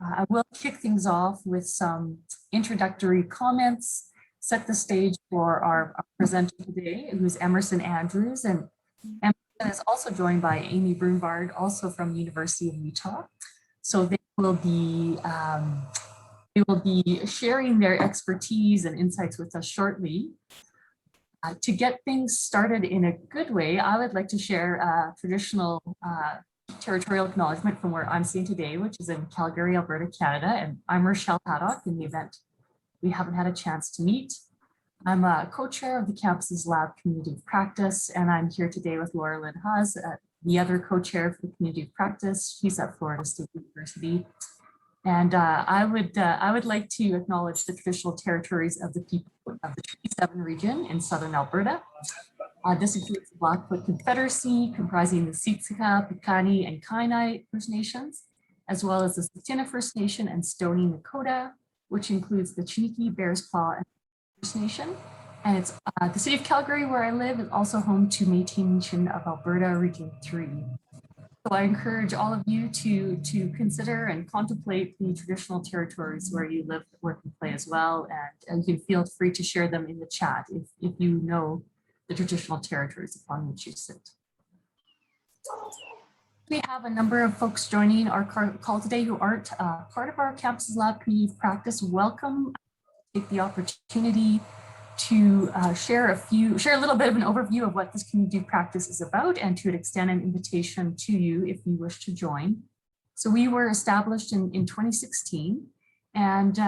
I will kick things off with some introductory comments, set the stage for our presenter today, who's Emerson Andrews. And Emerson is also joined by Amy Brunvard, also from University of Utah. So they will be sharing their expertise and insights with us shortly. To get things started in a good way, I would like to share a traditional territorial acknowledgement from where I'm sitting today, which is in Calgary, Alberta, Canada. And I'm Rochelle Haddock in the event we haven't had a chance to meet. I'm a co-chair of the campus's lab community of practice, and I'm here today with Laura Lynn Haas, the other co-chair for the community of practice. She's at Florida State University. And I would like to acknowledge the traditional territories of the people of the Treaty 7 region in southern Alberta. This includes the Blackfoot Confederacy, comprising the Siksika, Piikani, and Kainai First Nations, as well as the Tsuut'ina First Nation and Stoney Nakoda, which includes the Chiniki, Bears Paw, and First Nation. And it's the city of Calgary, where I live, is also home to Métis Nation of Alberta, Region 3. So I encourage all of you to consider and contemplate the traditional territories where you live, work, and play as well. And you can feel free to share them in the chat if you know the traditional territories upon which you sit. We have a number of folks joining our call today who aren't part of our campus lab community of practice. Welcome. Take the opportunity to share a little bit of an overview of what this community of practice is about, and to extend an invitation to you if you wish to join. So we were established in 2016, and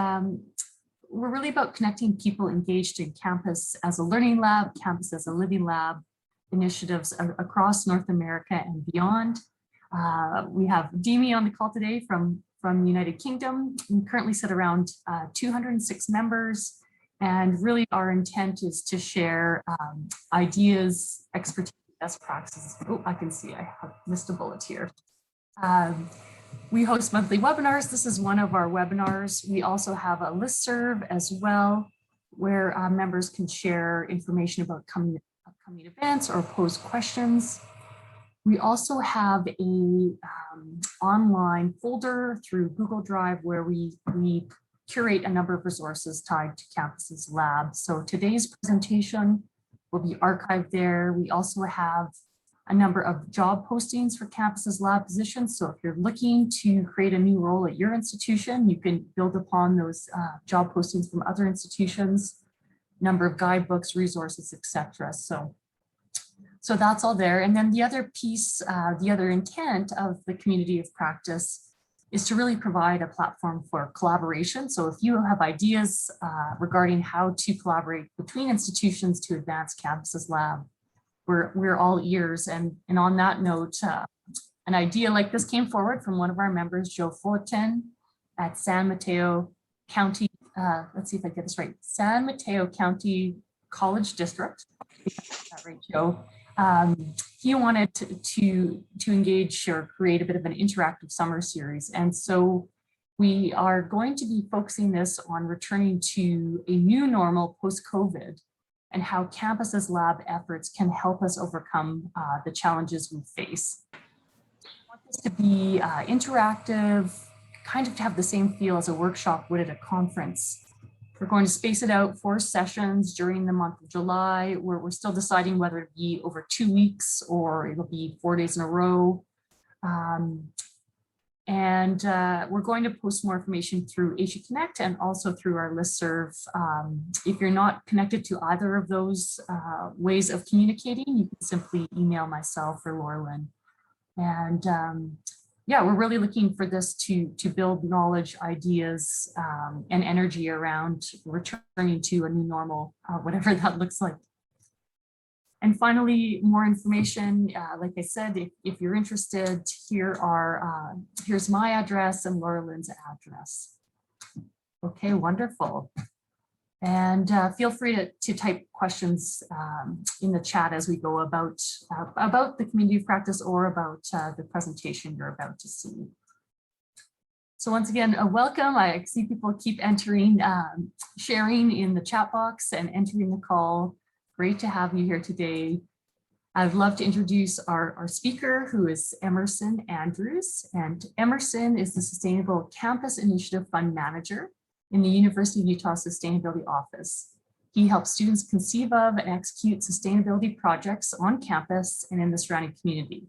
we're really about connecting people engaged in campus as a learning lab, campus as a living lab, initiatives across North America and beyond. We have Demi on the call today from the United Kingdom. We currently sit around 206 members. And really our intent is to share ideas, expertise, best practices. Oh, I can see I have missed a bullet here. We host monthly webinars. This is one of our webinars. We also have a listserv as well, where members can share information about upcoming events or pose questions. We also have a online folder through Google Drive where we curate a number of resources tied to campus's lab. So today's presentation will be archived there. We also have a number of job postings for campus's lab positions. So if you're looking to create a new role at your institution, you can build upon those job postings from other institutions, number of guidebooks, resources, etc. So that's all there. And then the other piece, the other intent of the community of practice is to really provide a platform for collaboration. So if you have ideas regarding how to collaborate between institutions to advance campus's lab, we're all ears. And on that note, an idea like this came forward from one of our members, Joe Fullerton at San Mateo County, let's see if I get this right, San Mateo County College District. Is that right, Joe? He wanted to engage or create a bit of an interactive summer series. And so we are going to be focusing this on returning to a new normal post-COVID and how campus's lab efforts can help us overcome the challenges we face. We want this to be interactive, kind of to have the same feel as a workshop would at a conference. We're going to space it out 4 sessions during the month of July, where we're still deciding whether it be over 2 weeks or it'll be 4 days in a row. We're going to post more information through HE Connect and also through our listserv. If you're not connected to either of those ways of communicating, you can simply email myself or Laura Lynn. And yeah, we're really looking for this to build knowledge, ideas, and energy around returning to a new normal, whatever that looks like. And finally, more information. Like I said, if you're interested, here's my address and Laura Lynn's address. Okay, wonderful. And feel free to type questions in the chat as we go about the community of practice or about the presentation you're about to see. So once again, welcome. I see people keep entering, sharing in the chat box and entering the call. Great to have you here today. I'd love to introduce our speaker, who is Emerson Andrews. And Emerson is the Sustainable Campus Initiative Fund Manager in the University of Utah Sustainability Office. He helps students conceive of and execute sustainability projects on campus and in the surrounding community.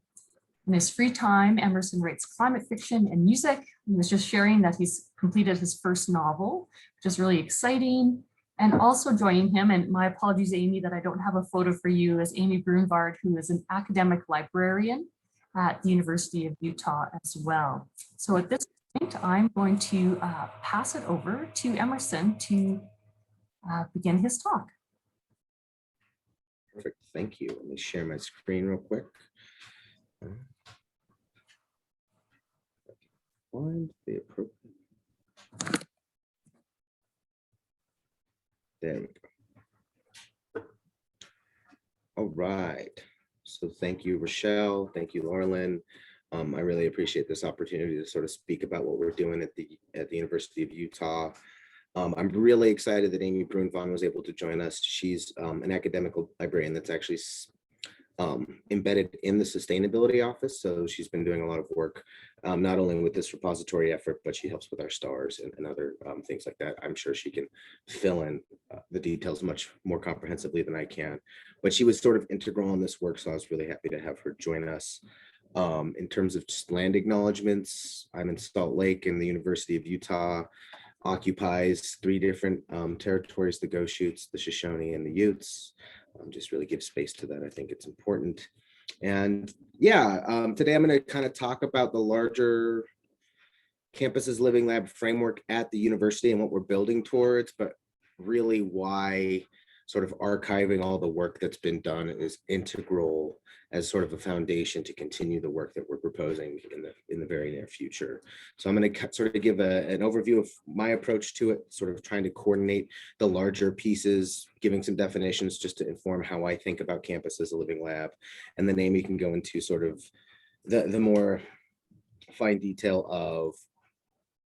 In his free time, Emerson writes climate fiction and music. He was just sharing that he's completed his first novel, which is really exciting. And also joining him, and my apologies, Amy, that I don't have a photo for you, is Amy Brunvard, who is an academic librarian at the University of Utah as well. So at this point, I'm going to pass it over to Emerson to begin his talk. Perfect, thank you. Let me share my screen real quick. Find the appropriate. There we go. All right. So thank you, Rochelle. Thank you, Laurelyn. I really appreciate this opportunity to sort of speak about what we're doing at the University of Utah. I'm really excited that Amy Brunvard was able to join us. She's an academic librarian that's actually embedded in the sustainability office. So she's been doing a lot of work, not only with this repository effort, but she helps with our stars and other things like that. I'm sure she can fill in the details much more comprehensively than I can, but she was sort of integral in this work. So I was really happy to have her join us. In terms of just land acknowledgements, I'm in Salt Lake, and the University of Utah occupies 3 different territories: the Goshutes, the Shoshone, and the Utes. Just really give space to that. I think it's important. And yeah, today I'm going to kind of talk about the larger Campuses Living Lab framework at the university and what we're building towards, but really why sort of archiving all the work that's been done is integral as sort of a foundation to continue the work that we're proposing in the very near future. So I'm going to sort of give an overview of my approach to it, sort of trying to coordinate the larger pieces, giving some definitions just to inform how I think about campus as a living lab. And then Amy can go into sort of the more fine detail of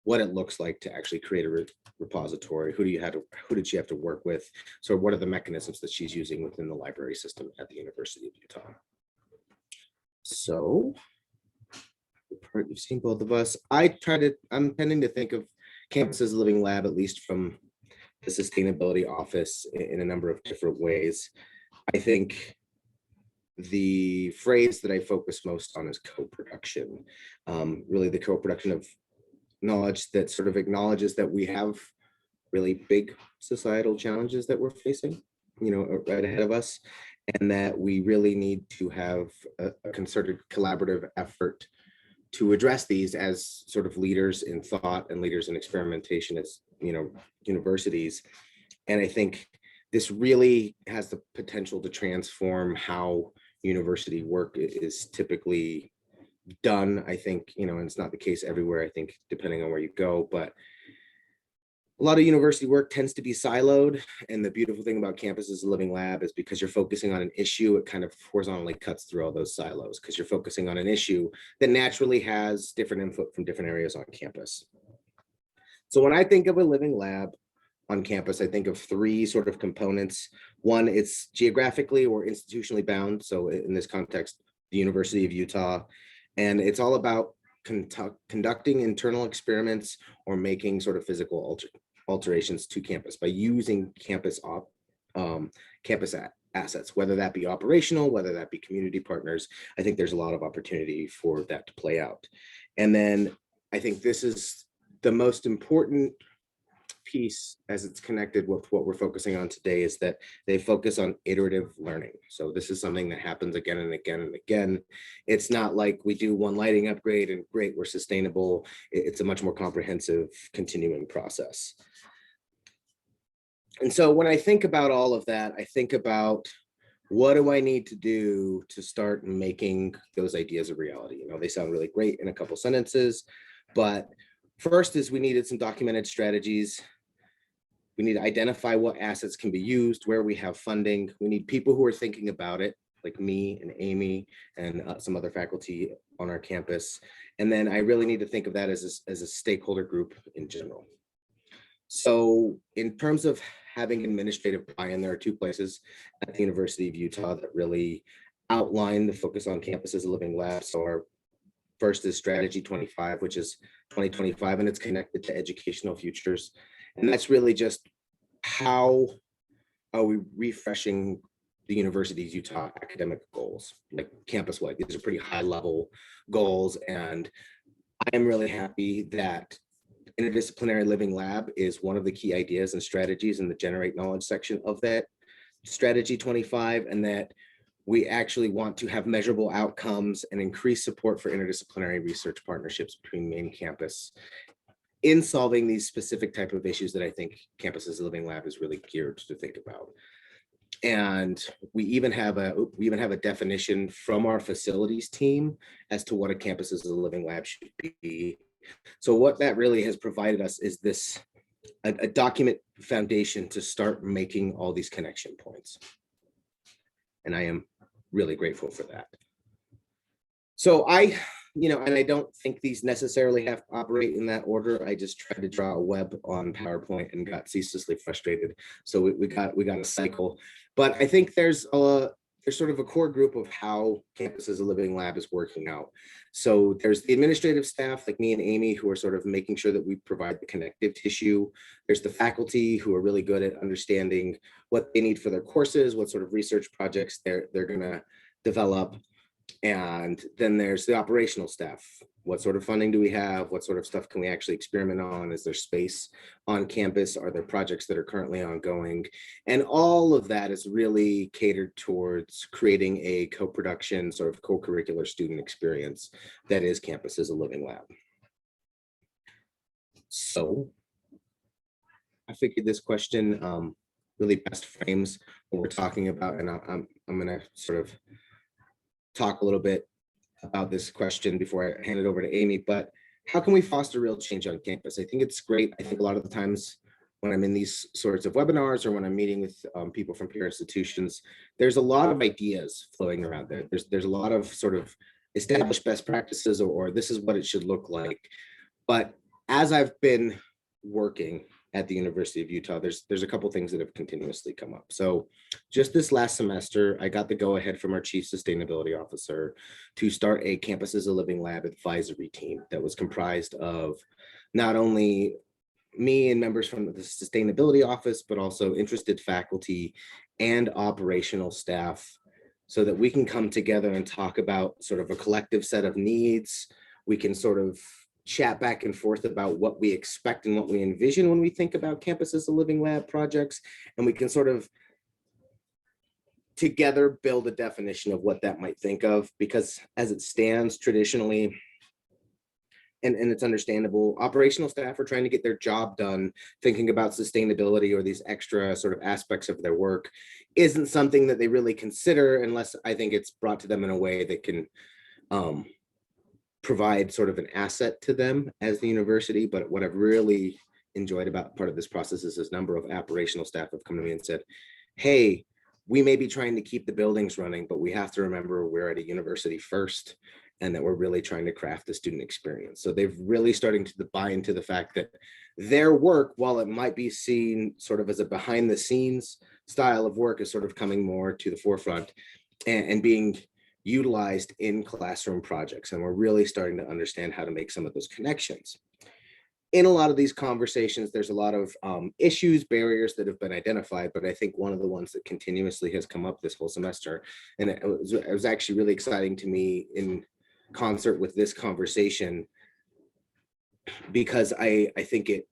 what it looks like to actually create a repository. Who did she have to work with? So what are the mechanisms that she's using within the library system at the University of Utah? So you've seen both of us. I'm tending to think of campus as a living lab, at least from the sustainability office, in a number of different ways. I think the phrase that I focus most on is co-production. Really the co-production of knowledge that sort of acknowledges that we have really big societal challenges that we're facing, right ahead of us, and that we really need to have a concerted collaborative effort to address these as sort of leaders in thought and leaders in experimentation as universities. And I think this really has the potential to transform how university work is typically done. I think, and it's not the case everywhere, I think, depending on where you go, but a lot of university work tends to be siloed. And the beautiful thing about campus as a living lab is because you're focusing on an issue, it kind of horizontally cuts through all those silos, because you're focusing on an issue that naturally has different input from different areas on campus. So when I think of a living lab on campus, I think of 3 sort of components. One, it's geographically or institutionally bound. So in this context, the University of Utah. And it's all about conducting internal experiments or making sort of physical alterations to campus by using campus assets, whether that be operational, whether that be community partners. I think there's a lot of opportunity for that to play out. And then I think this is the most important piece, as it's connected with what we're focusing on today, is that they focus on iterative learning. So this is something that happens again and again and again. It's not like we do one lighting upgrade and great, we're sustainable. It's a much more comprehensive continuing process. And so when I think about all of that, I think about, what do I need to do to start making those ideas a reality? They sound really great in a couple sentences, but first is we needed some documented strategies. We need to identify what assets can be used, where we have funding. We need people who are thinking about it, like me and Amy and some other faculty on our campus. And then I really need to think of that as a stakeholder group in general. So in terms of having administrative buy-in, there are 2 places at the University of Utah that really outline the focus on campus as a living lab. So our first is strategy 25, which is 2025, and it's connected to educational futures. And that's really just how are we refreshing the university's Utah academic goals, like campus-wide. These are pretty high-level goals, and I am really happy that interdisciplinary living lab is one of the key ideas and strategies in the generate knowledge section of that strategy 25, and that we actually want to have measurable outcomes and increase support for interdisciplinary research partnerships between main campus in solving these specific type of issues that I think Campus as a Living Lab is really geared to think about. And we even have a definition from our facilities team as to what a campus as a living lab should be. So what that really has provided us is this a document foundation to start making all these connection points. And I am really grateful for that. So and I don't think these necessarily have to operate in that order. I just tried to draw a web on PowerPoint and got ceaselessly frustrated. So we got a cycle. But I think there's sort of a core group of how Campus as a Living Lab is working out. So there's the administrative staff like me and Amy who are sort of making sure that we provide the connective tissue. There's the faculty who are really good at understanding what they need for their courses, what sort of research projects they're gonna develop. And then there's the operational staff. What sort of funding do we have? What sort of stuff can we actually experiment on? Is there space on campus? Are there projects that are currently ongoing? And all of that is really catered towards creating a co-production sort of co-curricular student experience that is Campus as a Living Lab. So I figured this question really best frames what we're talking about. And I'm gonna sort of talk a little bit about this question before I hand it over to Amy, but how can we foster real change on campus? I think it's great. I think a lot of the times when I'm in these sorts of webinars or when I'm meeting with people from peer institutions, there's a lot of ideas flowing around there. There's a lot of sort of established best practices or this is what it should look like. But as I've been working at the University of Utah, there's a couple things that have continuously come up. So just this last semester, I got the go-ahead from our Chief Sustainability Officer to start a Campus as a Living Lab advisory team that was comprised of not only me and members from the Sustainability Office, but also interested faculty and operational staff so that we can come together and talk about sort of a collective set of needs. We can sort of chat back and forth about what we expect and what we envision when we think about Campus as a Living Lab projects. And we can sort of together build a definition of what that might think of, because as it stands traditionally, and it's understandable, operational staff are trying to get their job done, thinking about sustainability or these extra sort of aspects of their work isn't something that they really consider unless I think it's brought to them in a way that can provide sort of an asset to them as the university. But what I've really enjoyed about part of this process is this number of operational staff have come to me and said, hey, we may be trying to keep the buildings running, but we have to remember we're at a university first and that we're really trying to craft the student experience. So they've really starting to buy into the fact that their work, while it might be seen sort of as a behind the scenes style of work, is sort of coming more to the forefront and being utilized in classroom projects. And we're really starting to understand how to make some of those connections. In a lot of these conversations, there's a lot of issues, barriers that have been identified, but I think one of the ones that continuously has come up this whole semester, and it was actually really exciting to me in concert with this conversation, because I think it,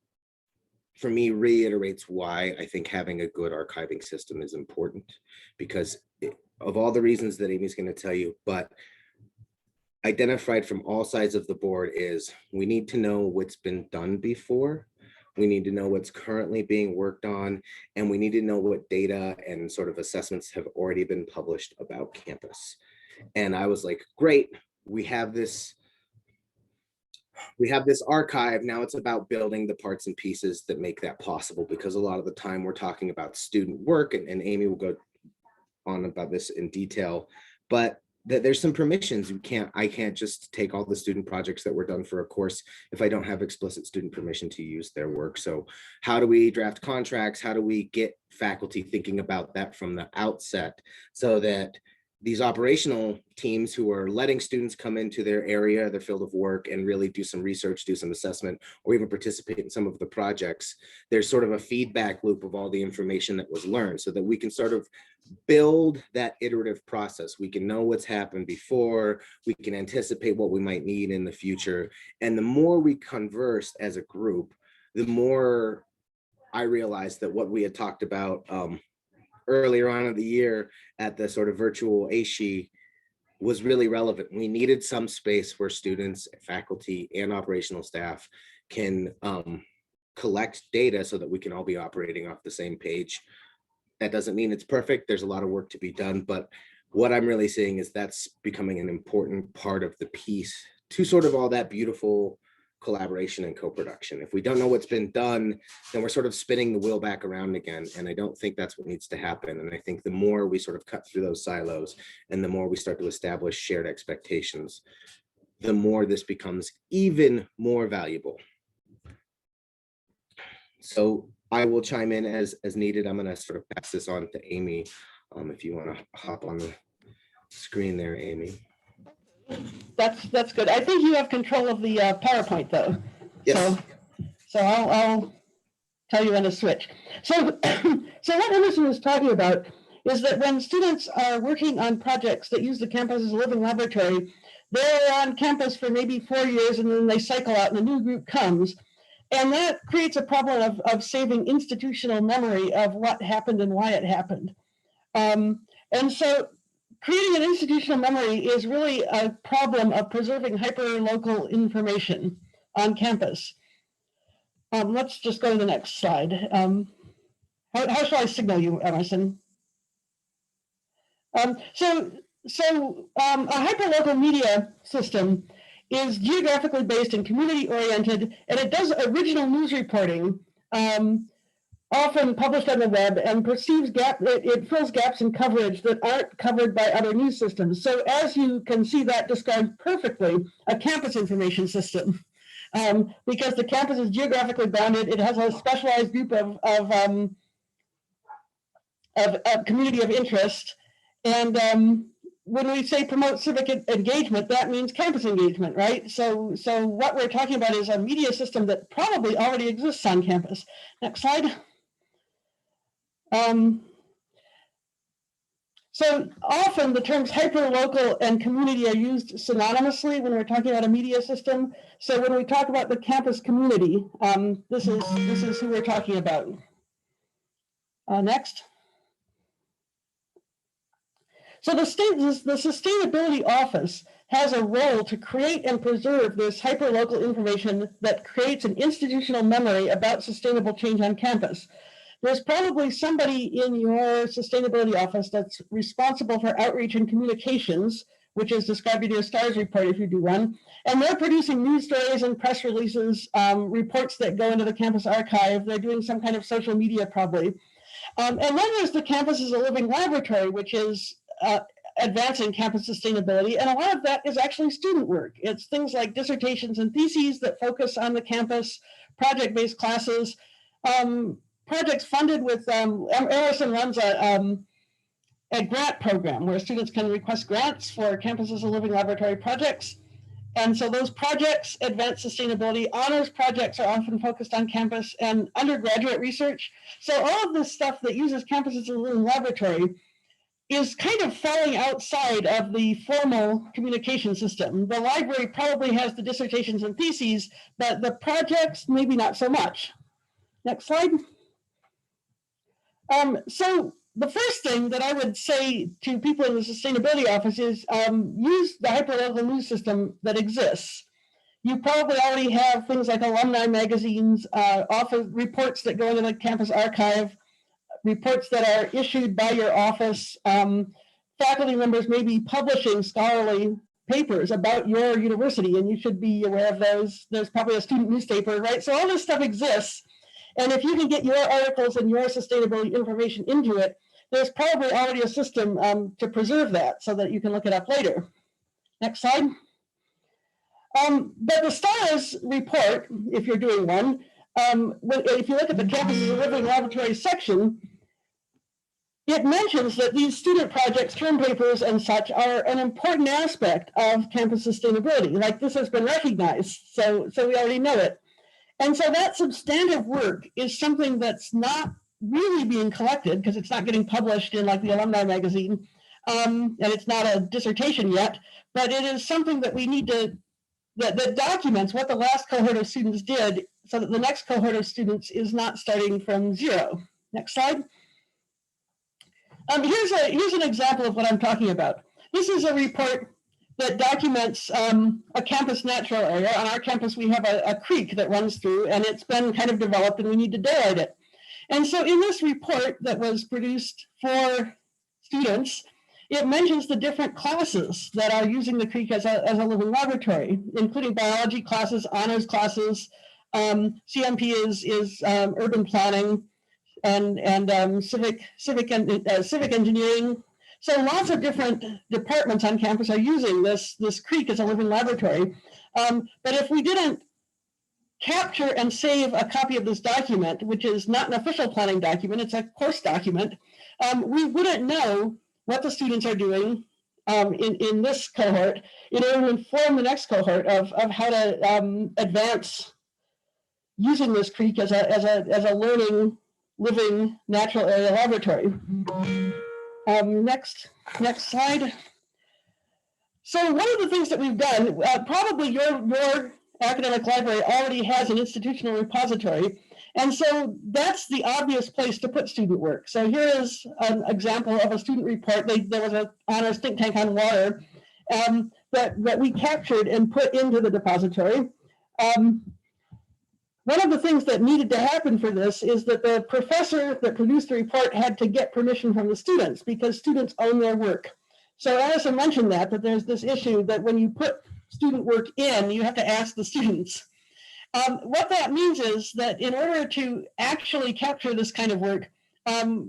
for me, reiterates why I think having a good archiving system is important, because of all the reasons that Amy's going to tell you, but identified from all sides of the board is we need to know what's been done before. We need to know what's currently being worked on, and we need to know what data and sort of assessments have already been published about campus. And I was like, great, we have this archive. Now it's about building the parts and pieces that make that possible, because a lot of the time we're talking about student work, and Amy will go on about this in detail, but there's some permissions. I can't just take all the student projects that were done for a course if I don't have explicit student permission to use their work. So how do we draft contracts? How do we get faculty thinking about that from the outset so that these operational teams who are letting students come into their area, their field of work, and really do some research, do some assessment, or even participate in some of the projects, there's sort of a feedback loop of all the information that was learned so that we can sort of build that iterative process. We can know what's happened before, we can anticipate what we might need in the future. And the more we converse as a group, the more I realized that what we had talked about earlier on in the year at the sort of virtual ASHE was really relevant. We needed some space where students, faculty, and operational staff can collect data so that we can all be operating off the same page. That doesn't mean it's perfect. There's a lot of work to be done, but what I'm really seeing is that's becoming an important part of the piece to sort of all that beautiful collaboration and co-production. If we don't know what's been done, then we're sort of spinning the wheel back around again. And I don't think that's what needs to happen. And I think the more we sort of cut through those silos and the more we start to establish shared expectations, the more this becomes even more valuable. So I will chime in as needed. I'm going to sort of pass this on to Amy. If you want to hop on the screen there, Amy. That's good. I think you have control of the PowerPoint though. Yes. So I'll tell you when to switch. So what Emerson was talking about is that when students are working on projects that use the campus as a living laboratory, they're on campus for maybe 4 years and then they cycle out and a new group comes. And that creates a problem of saving institutional memory of what happened and why it happened. And so creating an institutional memory is really a problem of preserving hyperlocal information on campus. Let's just go to the next slide. How shall I signal you, Emerson? So a hyperlocal media system is geographically based and community oriented, and it does original news reporting, often published on the web, and it fills gaps in coverage that aren't covered by other news systems. So as you can see, that describes perfectly a campus information system. Because the campus is geographically bounded, it has a specialized group of community of interest. And when we say promote civic engagement, that means campus engagement, right? So what we're talking about is a media system that probably already exists on campus. Next slide. So often the terms hyperlocal and community are used synonymously when we're talking about a media system. So when we talk about the campus community, this is who we're talking about. Next. So the Sustainability Office has a role to create and preserve this hyperlocal information that creates an institutional memory about sustainable change on campus. There's probably somebody in your sustainability office that's responsible for outreach and communications, which is described in your STARS report if you do one. And they're producing news stories and press releases, reports that go into the campus archive. They're doing some kind of social media probably. And then there's the campus as a living laboratory, which is advancing campus sustainability. And a lot of that is actually student work. It's things like dissertations and theses that focus on the campus, project-based classes, projects funded with, Emerson runs a grant program where students can request grants for campus as a living laboratory projects. And so those projects advance sustainability. Honors projects are often focused on campus and undergraduate research. So all of this stuff that uses campus as a living laboratory is kind of falling outside of the formal communication system. The library probably has the dissertations and theses, but the projects, maybe not so much. Next slide. So the first thing that I would say to people in the sustainability office is use the hyperlocal news system that exists. You probably already have things like alumni magazines, office reports that go into the campus archive, reports that are issued by your office. Faculty members may be publishing scholarly papers about your university, and you should be aware of those. There's probably a student newspaper, right? So all this stuff exists. And if you can get your articles and your sustainability information into it, there's probably already a system to preserve that so that you can look it up later. Next slide. But the STARS report, if you're doing one, if you look at the campus as a living laboratory section, it mentions that these student projects, term papers, and such are an important aspect of campus sustainability. Like, this has been recognized, so we already know it. And so that substantive work is something that's not really being collected because it's not getting published in like the alumni magazine, and it's not a dissertation yet, but it is something that we need to, that documents what the last cohort of students did so that the next cohort of students is not starting from zero. Next slide. Here's an example of what I'm talking about. This is a report that documents a campus natural area. On our campus, we have a creek that runs through, and it's been kind of developed, and we need to daylight it. And so in this report that was produced for students, it mentions the different classes that are using the creek as a living laboratory, including biology classes, honors classes, CMP is urban planning, and civic engineering. So lots of different departments on campus are using this creek as a living laboratory. But if we didn't capture and save a copy of this document, which is not an official planning document, it's a course document, we wouldn't know what the students are doing in this cohort in order to inform the next cohort of how to advance using this creek as a learning, living, natural area laboratory. Next slide. So one of the things that we've done, probably your academic library already has an institutional repository, and so that's the obvious place to put student work. So here is an example of a student report. There was an honors think tank on water that we captured and put into the depository. One of the things that needed to happen for this is that the professor that produced the report had to get permission from the students because students own their work. So Allison mentioned that there's this issue that when you put student work in, you have to ask the students. What that means is that in order to actually capture this kind of work,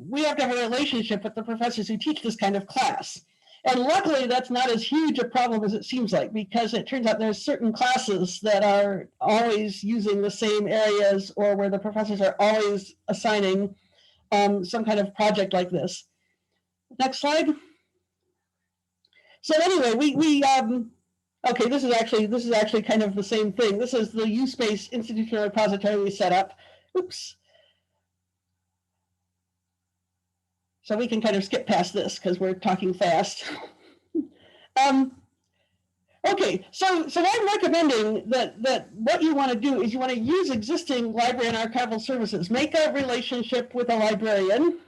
we have to have a relationship with the professors who teach this kind of class. And luckily, that's not as huge a problem as it seems like, because it turns out there's certain classes that are always using the same areas or where the professors are always assigning some kind of project like this. Next slide. So anyway, okay, this is actually kind of the same thing. This is the U-Space institutional repository we set up. Oops. So we can kind of skip past this because we're talking fast. Okay, so I'm recommending that what you want to do is you want to use existing library and archival services. Make a relationship with a librarian.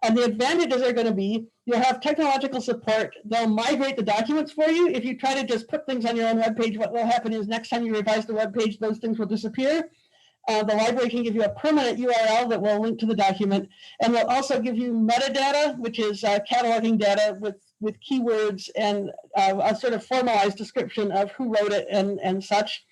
And the advantages are going to be you'll have technological support. They'll migrate the documents for you. If you try to just put things on your own webpage, what will happen is next time you revise the webpage, those things will disappear. The library can give you a permanent URL that will link to the document, and will also give you metadata, which is cataloging data with keywords and a sort of formalized description of who wrote it and such.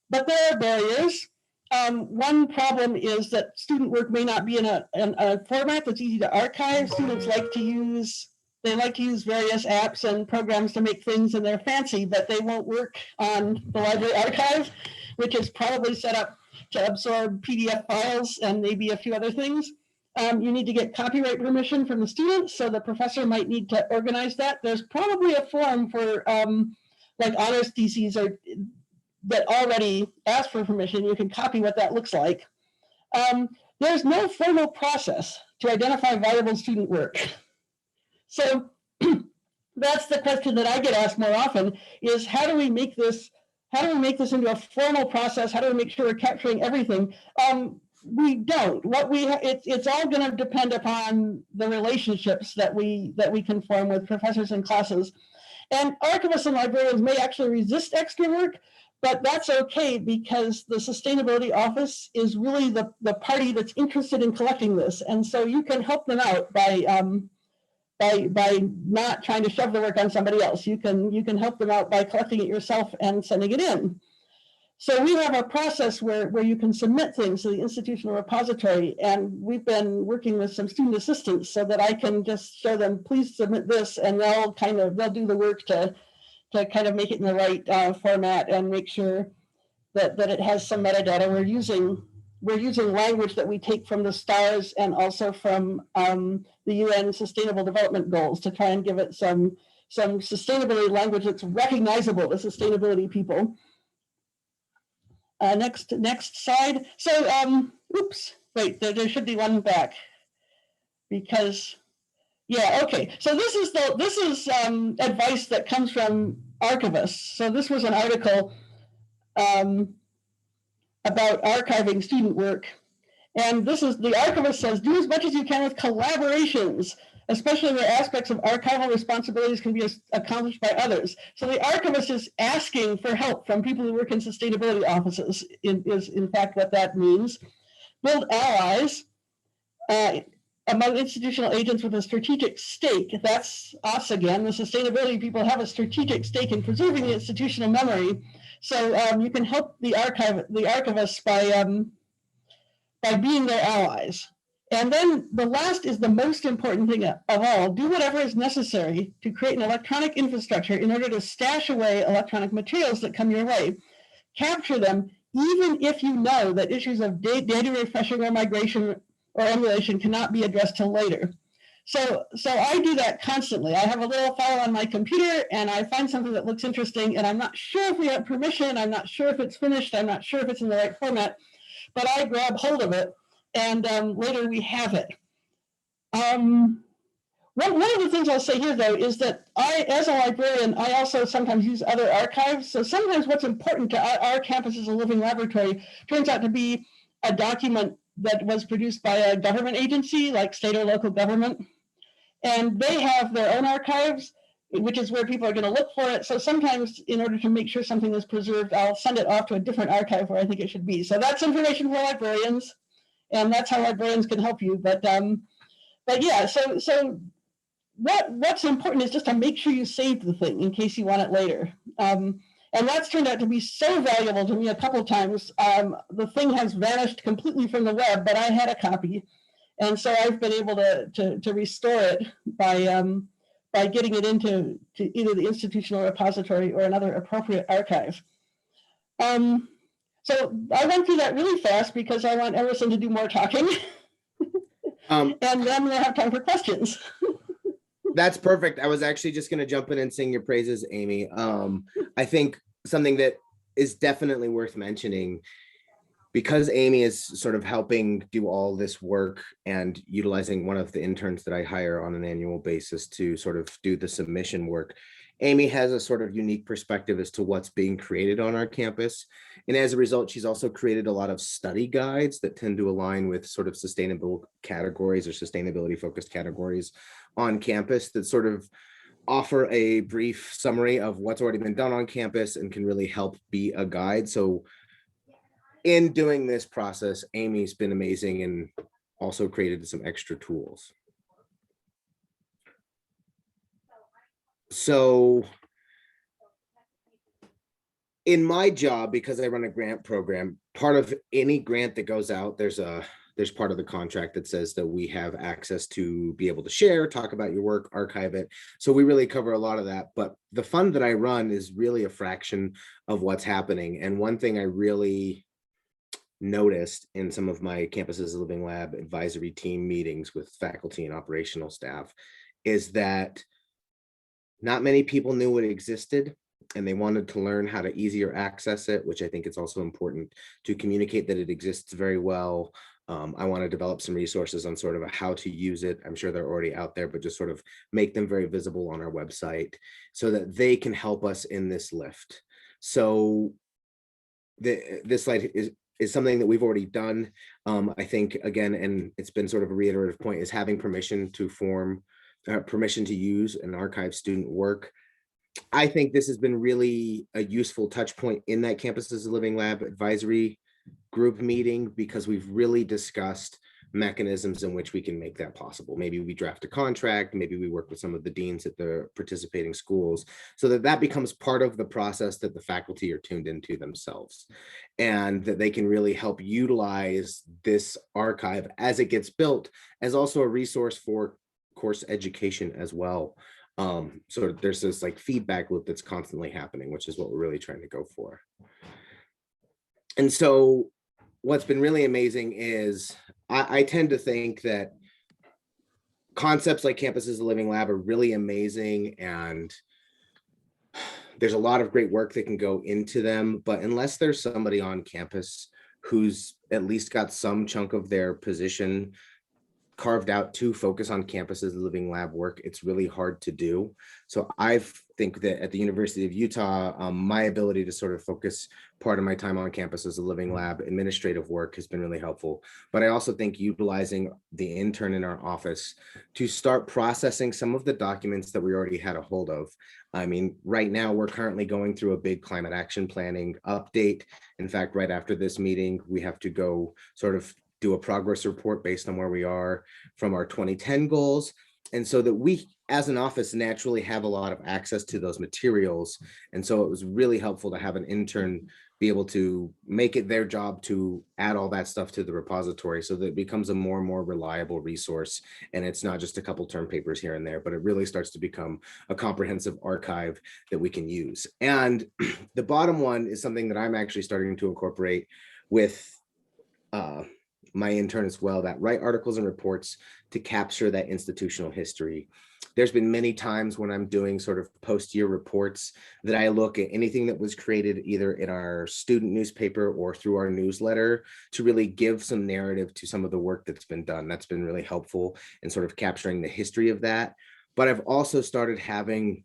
But there are barriers. One problem is that student work may not be in a format that's easy to archive. Students like to use various apps and programs to make things, and they're fancy, but they won't work on the library archive, which is probably set up to absorb PDF files and maybe a few other things. You need to get copyright permission from the students, so the professor might need to organize that. There's probably a form for like honors theses or that already ask for permission. You can copy what that looks like. There's no formal process to identify valuable student work. So that's the question that I get asked more often is how do we make this into a formal process? How do we make sure we're capturing everything? We don't. It's all going to depend upon the relationships that we can form with professors and classes. And archivists and librarians may actually resist extra work, but that's okay because the sustainability office is really the party that's interested in collecting this. And so you can help them out by not trying to shove the work on somebody else. You can help them out by collecting it yourself and sending it in. So we have a process where you can submit things to the institutional repository, and we've been working with some student assistants so that I can just show them, please submit this, and they'll do the work to kind of make it in the right format and make sure that it has some metadata. We're using we're using language that we take from the STARS and also from the UN Sustainable Development Goals to try and give it some sustainability language that's recognizable to sustainability people. Next slide. So, oops, wait, there should be one back because, yeah, okay. So this is advice that comes from archivists. So this was an article about archiving student work. And this is, the archivist says, do as much as you can with collaborations, especially where aspects of archival responsibilities can be accomplished by others. So the archivist is asking for help from people who work in sustainability offices, is in fact what that means. Build allies among institutional agents with a strategic stake. That's us again. The sustainability people have a strategic stake in preserving the institutional memory. So you can help the archivists by being their allies. And then the last is the most important thing of all. Do whatever is necessary to create an electronic infrastructure in order to stash away electronic materials that come your way. Capture them, even if you know that issues of data refreshing or migration or emulation cannot be addressed till later. So I do that constantly. I have a little file on my computer and I find something that looks interesting and I'm not sure if we have permission, I'm not sure if it's finished, I'm not sure if it's in the right format, but I grab hold of it and later we have it. One of the things I'll say here though is that as a librarian, I also sometimes use other archives. So sometimes what's important to our campus as a living laboratory turns out to be a document that was produced by a government agency like state or local government. And they have their own archives, which is where people are going to look for it. So sometimes in order to make sure something is preserved, I'll send it off to a different archive where I think it should be. So that's information for librarians, and that's how librarians can help you. But yeah, so what's important is just to make sure you save the thing in case you want it later. And that's turned out to be so valuable to me a couple of times. The thing has vanished completely from the web, but I had a copy. And so I've been able to restore it by getting it into either the institutional repository or another appropriate archive. So I went through that really fast because I want Emerson to do more talking. And then we'll have time for questions. That's perfect. I was actually just going to jump in and sing your praises, Amy. I think something that is definitely worth mentioning, because Amy is sort of helping do all this work and utilizing one of the interns that I hire on an annual basis to sort of do the submission work. Amy has a sort of unique perspective as to what's being created on our campus. And as a result, she's also created a lot of study guides that tend to align with sort of sustainable categories or sustainability focused categories on campus that sort of offer a brief summary of what's already been done on campus and can really help be a guide. So in doing this process, Amy's been amazing and also created some extra tools. So in my job, because I run a grant program, part of any grant that goes out, there's part of the contract that says that we have access to be able to share, talk about your work, archive it. So we really cover a lot of that. But the fund that I run is really a fraction of what's happening. And one thing I really noticed in some of my campuses living lab advisory team meetings with faculty and operational staff is that not many people knew it existed and they wanted to learn how to easier access it, which I think it's also important to communicate that it exists very well. I want to develop some resources on sort of how to use it. I'm sure they're already out there, but just sort of make them very visible on our website so that they can help us in this lift. So this slide is something that we've already done. I think, again, and it's been sort of a reiterative point, is having permission to permission to use and archive student work. I think this has been really a useful touch point in that Campus as a Living Lab advisory group meeting, because we've really discussed mechanisms in which we can make that possible. Maybe we draft a contract, maybe we work with some of the deans at the participating schools so that that becomes part of the process that the faculty are tuned into themselves, and that they can really help utilize this archive as it gets built as also a resource for course education as well. So there's this like feedback loop that's constantly happening, which is what we're really trying to go for. And so what's been really amazing is I tend to think that concepts like Campus as a Living Lab are really amazing, and there's a lot of great work that can go into them, but unless there's somebody on campus who's at least got some chunk of their position carved out to focus on Campus as a Living Lab work, it's really hard to do. So I think that at the University of Utah, my ability to sort of focus part of my time on Campus as a Living Lab administrative work has been really helpful. But I also think utilizing the intern in our office to start processing some of the documents that we already had a hold of. I mean, right now we're currently going through a big climate action planning update. In fact, right after this meeting, we have to go sort of do a progress report based on where we are from our 2010 goals. And so that we as an office naturally have a lot of access to those materials. And so it was really helpful to have an intern be able to make it their job to add all that stuff to the repository so that it becomes a more and more reliable resource. And it's not just a couple term papers here and there, but it really starts to become a comprehensive archive that we can use. And the bottom one is something that I'm actually starting to incorporate with my intern as well, that write articles and reports to capture that institutional history. There's been many times when I'm doing sort of post-year reports that I look at anything that was created either in our student newspaper or through our newsletter to really give some narrative to some of the work that's been done. That's been really helpful in sort of capturing the history of that. But I've also started having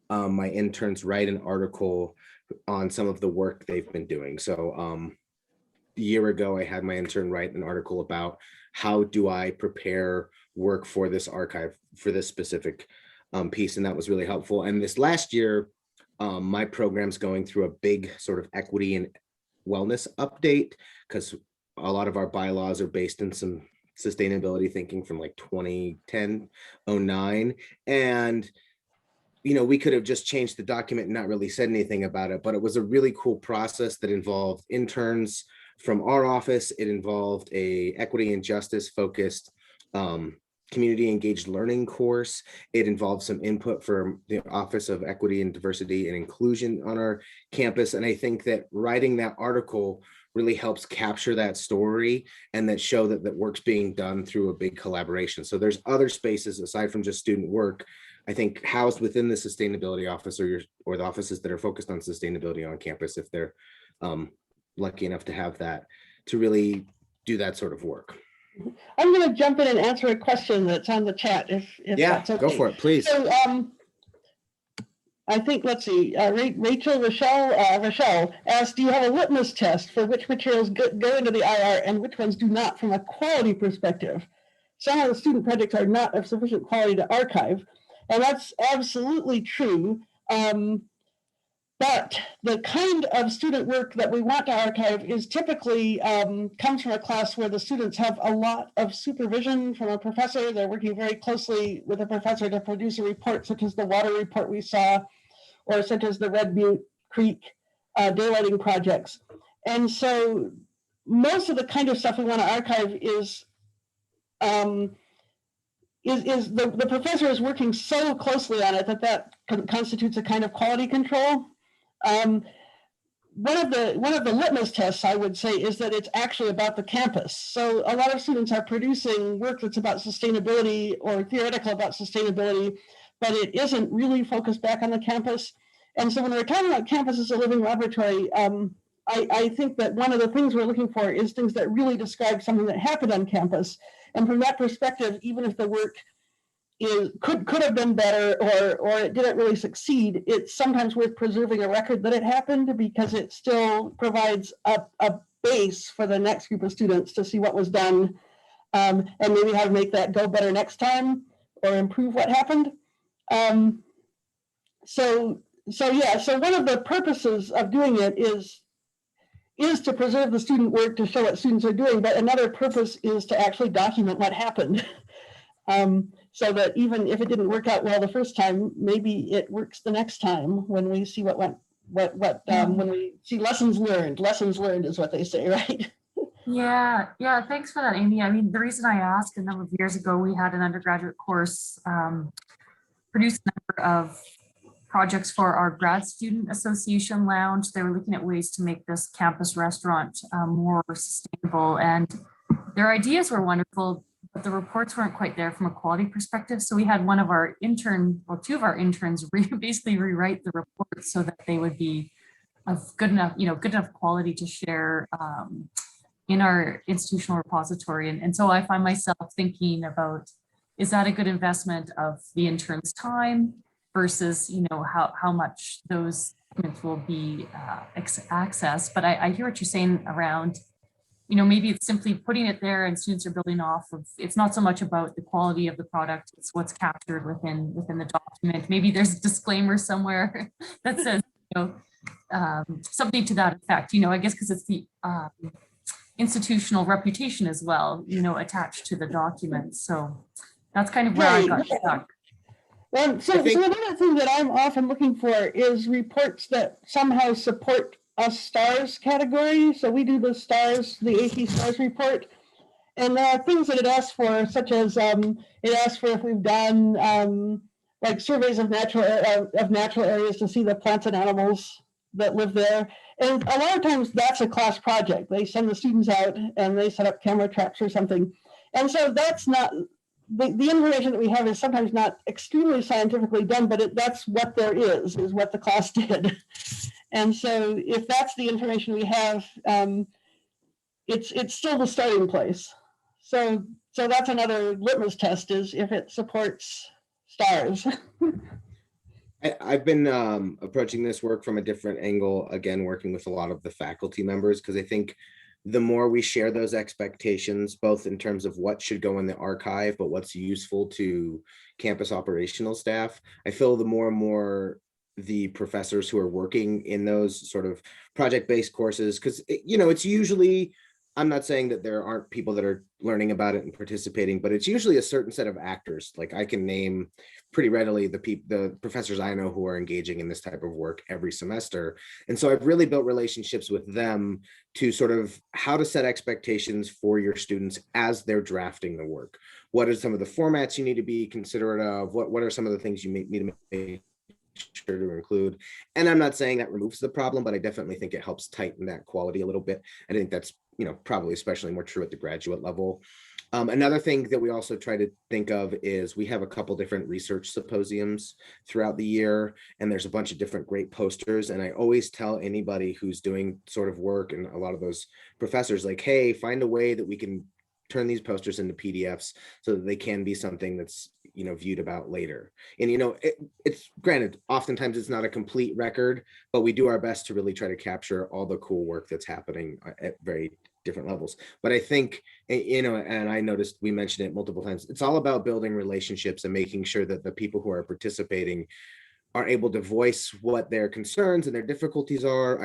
my interns write an article on some of the work they've been doing. So a year ago, I had my intern write an article about how do I prepare work for this archive for this specific piece, and that was really helpful. And this last year, my program's going through a big sort of equity and wellness update because a lot of our bylaws are based in some sustainability thinking from like 2010, 09. And we could have just changed the document and not really said anything about it, but it was a really cool process that involved interns from our office. It involved a equity and justice focused community engaged learning course. It involved some input from the Office of Equity and Diversity and Inclusion on our campus. And I think that writing that article really helps capture that story and that show that work's being done through a big collaboration. So there's other spaces aside from just student work, I think, housed within the sustainability office or the offices that are focused on sustainability on campus, if they're lucky enough to have that, to really do that sort of work. I'm going to jump in and answer a question that's on the chat, if that's okay. Go for it, please. So I think, let's see, Rochelle asked, do you have a litmus test for which materials go into the IR and which ones do not from a quality perspective? Some of the student projects are not of sufficient quality to archive, and that's absolutely true. But the kind of student work that we want to archive is typically comes from a class where the students have a lot of supervision from a professor. They're working very closely with a professor to produce a report, such as the water report we saw, or such as the Red Butte Creek daylighting projects. And so most of the kind of stuff we want to archive is the professor is working so closely on it that constitutes a kind of quality control. One of the litmus tests, I would say, is that it's actually about the campus. So a lot of students are producing work that's about sustainability or theoretical about sustainability, but it isn't really focused back on the campus. And so when we're talking about campus as a living laboratory, I think that one of the things we're looking for is things that really describe something that happened on campus. And from that perspective, even if the work could have been better or it didn't really succeed, it's sometimes worth preserving a record that it happened because it still provides a base for the next group of students to see what was done and maybe how to make that go better next time or improve what happened. So one of the purposes of doing it is to preserve the student work to show what students are doing, but another purpose is to actually document what happened. So that even if it didn't work out well the first time, maybe it works the next time when we see when we see lessons learned. Lessons learned is what they say, right? Yeah, thanks for that, Amy. I mean, the reason I asked, a number of years ago, we had an undergraduate course, produced a number of projects for our grad student association lounge. They were looking at ways to make this campus restaurant more sustainable, and their ideas were wonderful, but the reports weren't quite there from a quality perspective. So we had one of our two of our interns basically rewrite the reports so that they would be of good enough, good enough quality to share in our institutional repository. And so I find myself thinking about, is that a good investment of the intern's time versus, how much those documents will be accessed. But I hear what you're saying around, maybe it's simply putting it there and students are building off of, it's not so much about the quality of the product, it's what's captured within the document. Maybe there's a disclaimer somewhere that says, something to that effect, I guess because it's the institutional reputation as well, attached to the document. So that's kind of where I got stuck. So another thing that I'm often looking for is reports that somehow support a STARS category. So we do the STARS, the AP STARS report. And there are things that it asks for, such as it asks for if we've done like surveys of natural areas to see the plants and animals that live there. And a lot of times that's a class project. They send the students out and they set up camera traps or something. And so that's not, the information that we have is sometimes not extremely scientifically done, but that's what there is what the class did. And so if that's the information we have, it's still the starting place. So that's another litmus test, is if it supports STARS. I've been approaching this work from a different angle, again, working with a lot of the faculty members, because I think the more we share those expectations, both in terms of what should go in the archive, but what's useful to campus operational staff, I feel the more and more the professors who are working in those sort of project-based courses, because, it's usually, I'm not saying that there aren't people that are learning about it and participating, but it's usually a certain set of actors. Like I can name pretty readily the professors I know who are engaging in this type of work every semester. And so I've really built relationships with them to sort of how to set expectations for your students as they're drafting the work. What are some of the formats you need to be considerate of? What are some of the things you need to make sure to include? And I'm not saying that removes the problem, but I definitely think it helps tighten that quality a little bit. I think that's probably especially more true at the graduate level. Another thing that we also try to think of is we have a couple different research symposiums throughout the year, and there's a bunch of different great posters. And I always tell anybody who's doing sort of work, and a lot of those professors, like, hey, find a way that we can turn these posters into PDFs so that they can be something that's viewed about later. And it's granted, oftentimes it's not a complete record, but we do our best to really try to capture all the cool work that's happening at very different levels. But I think, and I noticed we mentioned it multiple times, it's all about building relationships and making sure that the people who are participating are able to voice what their concerns and their difficulties are.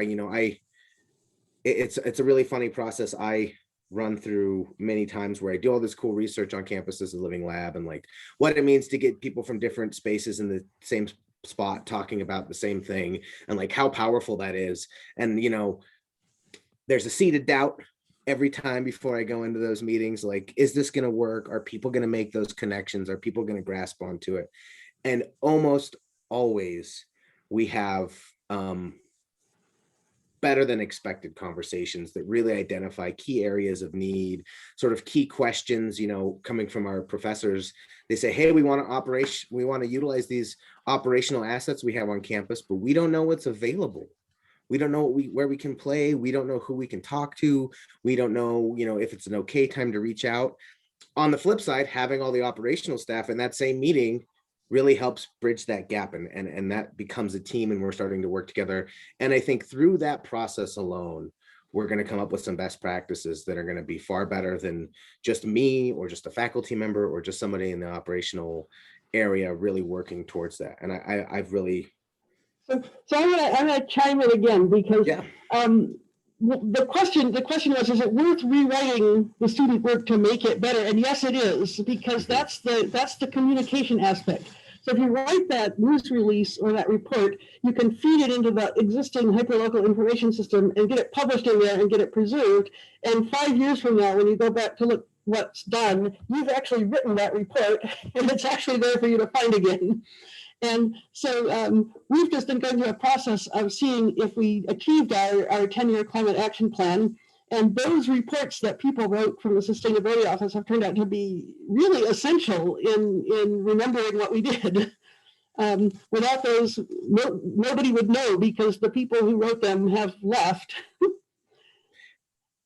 It's a really funny process I run through many times, where I do all this cool research on campus as a living lab, and like what it means to get people from different spaces in the same spot talking about the same thing, and like how powerful that is. And there's a seed of doubt every time before I go into those meetings, like, is this going to work? Are people going to make those connections? Are people going to grasp onto it? And almost always we have better than expected conversations that really identify key areas of need, sort of key questions, coming from our professors. They say, hey, we want to utilize these operational assets we have on campus, but we don't know what's available. We don't know where we can play. We don't know who we can talk to. We don't know, if it's an okay time to reach out. On the flip side, having all the operational staff in that same meeting really helps bridge that gap, and that becomes a team, and we're starting to work together. And I think through that process alone, we're going to come up with some best practices that are going to be far better than just me or just a faculty member or just somebody in the operational area really working towards that. And I've really... So I'm gonna chime in again, because the question was, is it worth rewriting the student work to make it better? And yes, it is, because that's the communication aspect. So if you write that news release or that report, you can feed it into the existing hyperlocal information system and get it published in there and get it preserved. And 5 years from now, when you go back to look what's done, you've actually written that report, and it's actually there for you to find again. And so we've just been going through a process of seeing if we achieved our 10-year climate action plan. And those reports that people wrote from the Sustainability Office have turned out to be really essential in remembering what we did. Without those, nobody would know because the people who wrote them have left.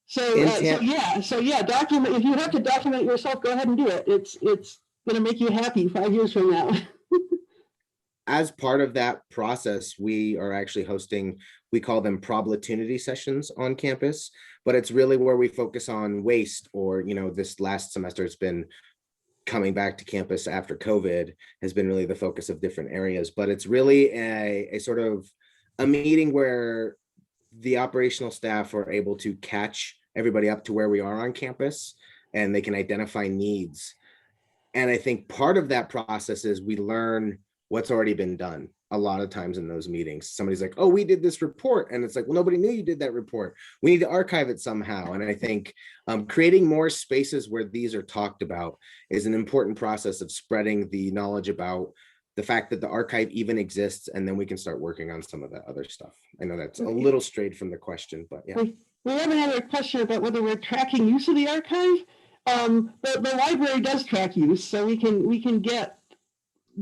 So yeah, document. If you have to document yourself, go ahead and do it. It's going to make you happy 5 years from now. As part of that process, we are actually hosting, we call them problemtunity sessions on campus, but it's really where we focus on waste, or, this last semester it's been coming back to campus after COVID has been really the focus of different areas, but it's really a sort of a meeting where the operational staff are able to catch everybody up to where we are on campus and they can identify needs. And I think part of that process is we learn what's already been done. A lot of times in those meetings, somebody's like, oh, we did this report. And it's like, well, nobody knew you did that report. We need to archive it somehow. And I think creating more spaces where these are talked about is an important process of spreading the knowledge about the fact that the archive even exists. And then we can start working on some of that other stuff. I know that's a little strayed from the question, but yeah. We have another question about whether we're tracking use of the archive. The library does track use, so we can get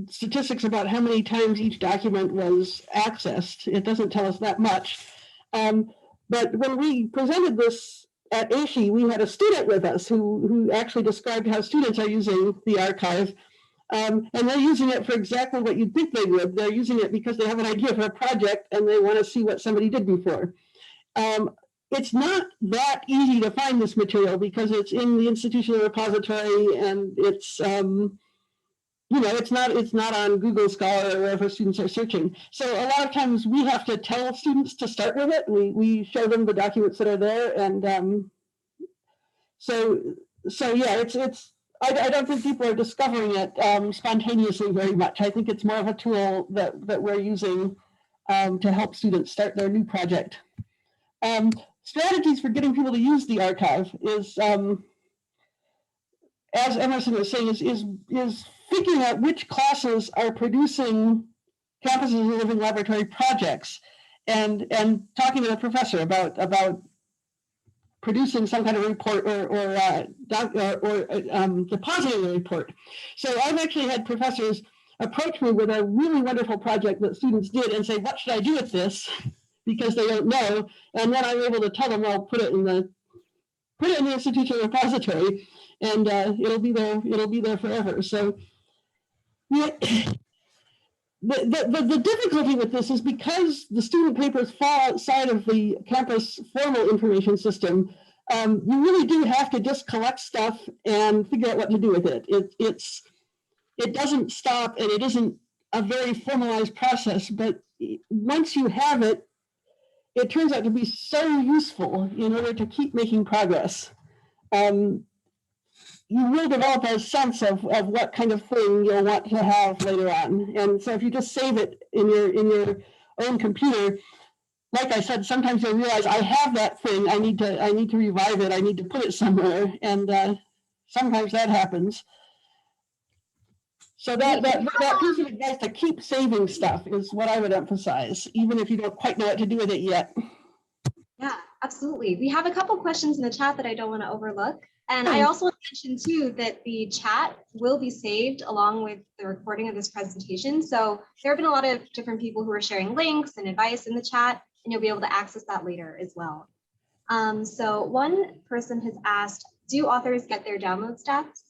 statistics about how many times each document was accessed. It doesn't tell us that much. But when we presented this at ASHE, we had a student with us who actually described how students are using the archive. And they're using it for exactly what you'd think they would. They're using it because they have an idea for a project and they want to see what somebody did before. It's not that easy to find this material because it's in the institutional repository and it's it's not on Google Scholar or wherever students are searching. So a lot of times we have to tell students to start with it. We show them the documents that are there, and so yeah, I don't think people are discovering it spontaneously very much. I think it's more of a tool that we're using to help students start their new project. Strategies for getting people to use the archive is, as Emerson was saying, is figuring out which classes are producing campuses and living laboratory projects, and talking to the professor about producing some kind of report or depositing a report. So I've actually had professors approach me with a really wonderful project that students did and say, "What should I do with this?" because they don't know, and then I'm able to tell them, "Well, put it in the institutional repository, and it'll be there forever." So the difficulty with this is because the student papers fall outside of the campus formal information system. You really do have to just collect stuff and figure out what to do with it. It doesn't stop, and it isn't a very formalized process. But once you have it, it turns out to be so useful in order to keep making progress. You will develop a sense of what kind of thing you'll want to have later on. And so if you just save it in your own computer, like I said, sometimes you'll realize I have that thing, I need to revive it, I need to put it somewhere, and sometimes that happens. So that piece of advice to keep saving stuff is what I would emphasize, even if you don't quite know what to do with it yet. Yeah, absolutely. We have a couple questions in the chat that I don't want to overlook. And I also want to mention too that the chat will be saved along with the recording of this presentation. So there have been a lot of different people who are sharing links and advice in the chat, and you'll be able to access that later as well. So one person has asked, do authors get their download stats?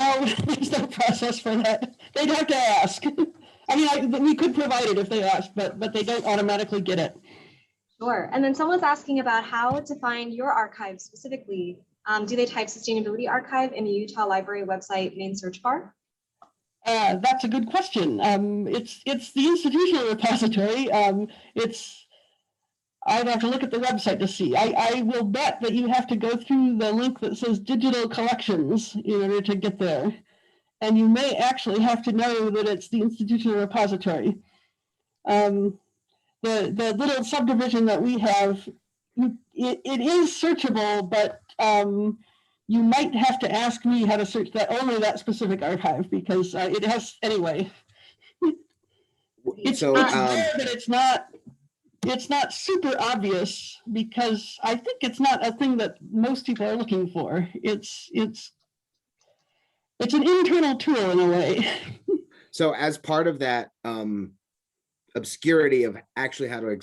No, there's no process for that. They'd have to ask. I mean, we could provide it if they asked, but they don't automatically get it. Sure. And then someone's asking about how to find your archive specifically. Do they type Sustainability Archive in the Utah Library website main search bar? That's a good question. It's the institutional repository. I'd have to look at the website to see. I will bet that you have to go through the link that says digital collections in order to get there. And you may actually have to know that it's the institutional repository. The little subdivision that we have, it is searchable, but you might have to ask me how to search that, only that specific archive, because it has, anyway. It's So, there, but it's not super obvious, because I think it's not a thing that most people are looking for. It's an internal tool in a way. so as part of that obscurity of actually how to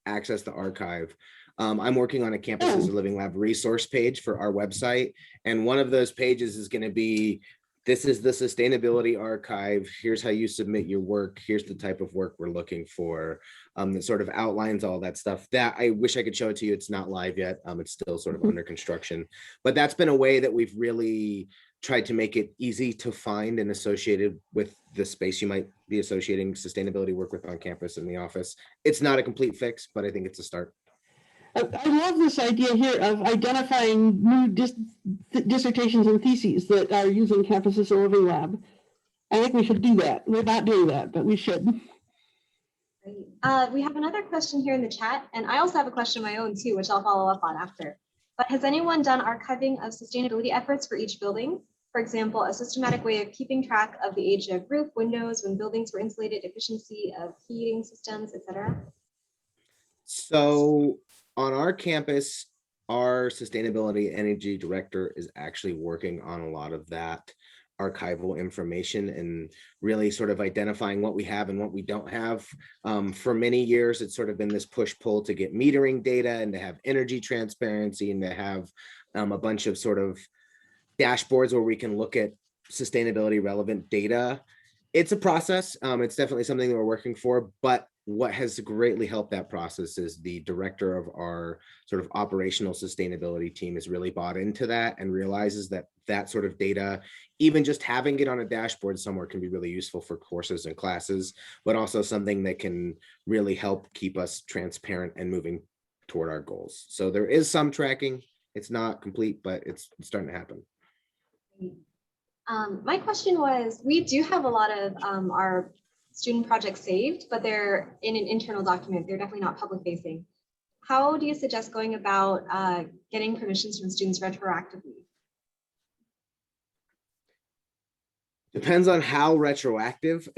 access the archive, I'm working on a Campus as a Living Lab resource page for our website. And one of those pages is going to be, this is the sustainability archive. Here's how you submit your work. Here's the type of work we're looking for. That sort of outlines all that stuff. That I wish I could show it to you. It's not live yet. It's still sort of under construction. But that's been a way that we've really tried to make it easy to find and associated with the space you might be associating sustainability work with on campus in the office. It's not a complete fix, but I think it's a start. I love this idea here of identifying new dissertations and theses that are using Campus as a Living Lab. I think we should do that. We're not doing that, but we should. Great. We have another question here in the chat, and I also have a question of my own too, which I'll follow up on after. But has anyone done archiving of sustainability efforts for each building? For example, a systematic way of keeping track of the age of roof, windows, when buildings were insulated, efficiency of heating systems, etc. So on our campus, our sustainability energy director is actually working on a lot of that archival information and really sort of identifying what we have and what we don't have. For many years, it's sort of been this push-pull to get metering data and to have energy transparency and to have a bunch of sort of dashboards where we can look at sustainability relevant data. It's a process. It's definitely something that we're working for, but what has greatly helped that process is the director of our sort of operational sustainability team has really bought into that and realizes that that sort of data, even just having it on a dashboard somewhere, can be really useful for courses and classes, but also something that can really help keep us transparent and moving toward our goals. So there is some tracking. It's not complete, but it's starting to happen. My question was, we do have a lot of our student projects saved, but they're in an internal document. They're definitely not public facing. How do you suggest going about getting permissions from students retroactively? Depends on how retroactive,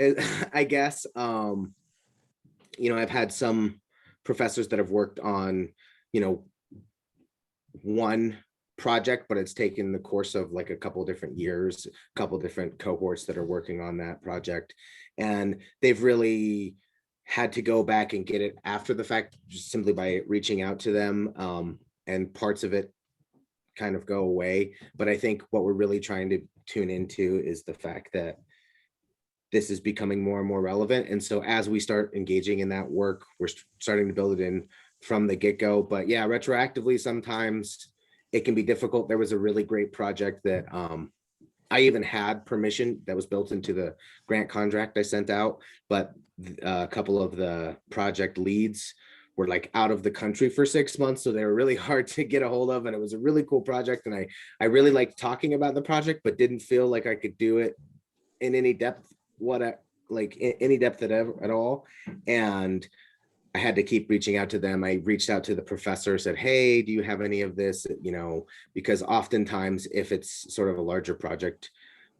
I guess. You know, I've had some professors that have worked on, you know, one project, but it's taken the course of like a couple of different years, a couple of different cohorts that are working on that project. And they've really had to go back and get it after the fact, just simply by reaching out to them, and parts of it kind of go away. But I think what we're really trying to tune into is the fact that this is becoming more and more relevant. And so as we start engaging in that work, we're starting to build it in from the get-go. But yeah, retroactively, sometimes it can be difficult. There was a really great project that I even had permission that was built into the grant contract I sent out, but a couple of the project leads were like out of the country for 6 months. So they were really hard to get a hold of. And it was a really cool project. And I really liked talking about the project, but didn't feel like I could do it in any depth, any depth at all. And I had to keep reaching out to them. I reached out to the professor, said, hey, do you have any of this? You know, because oftentimes if it's sort of a larger project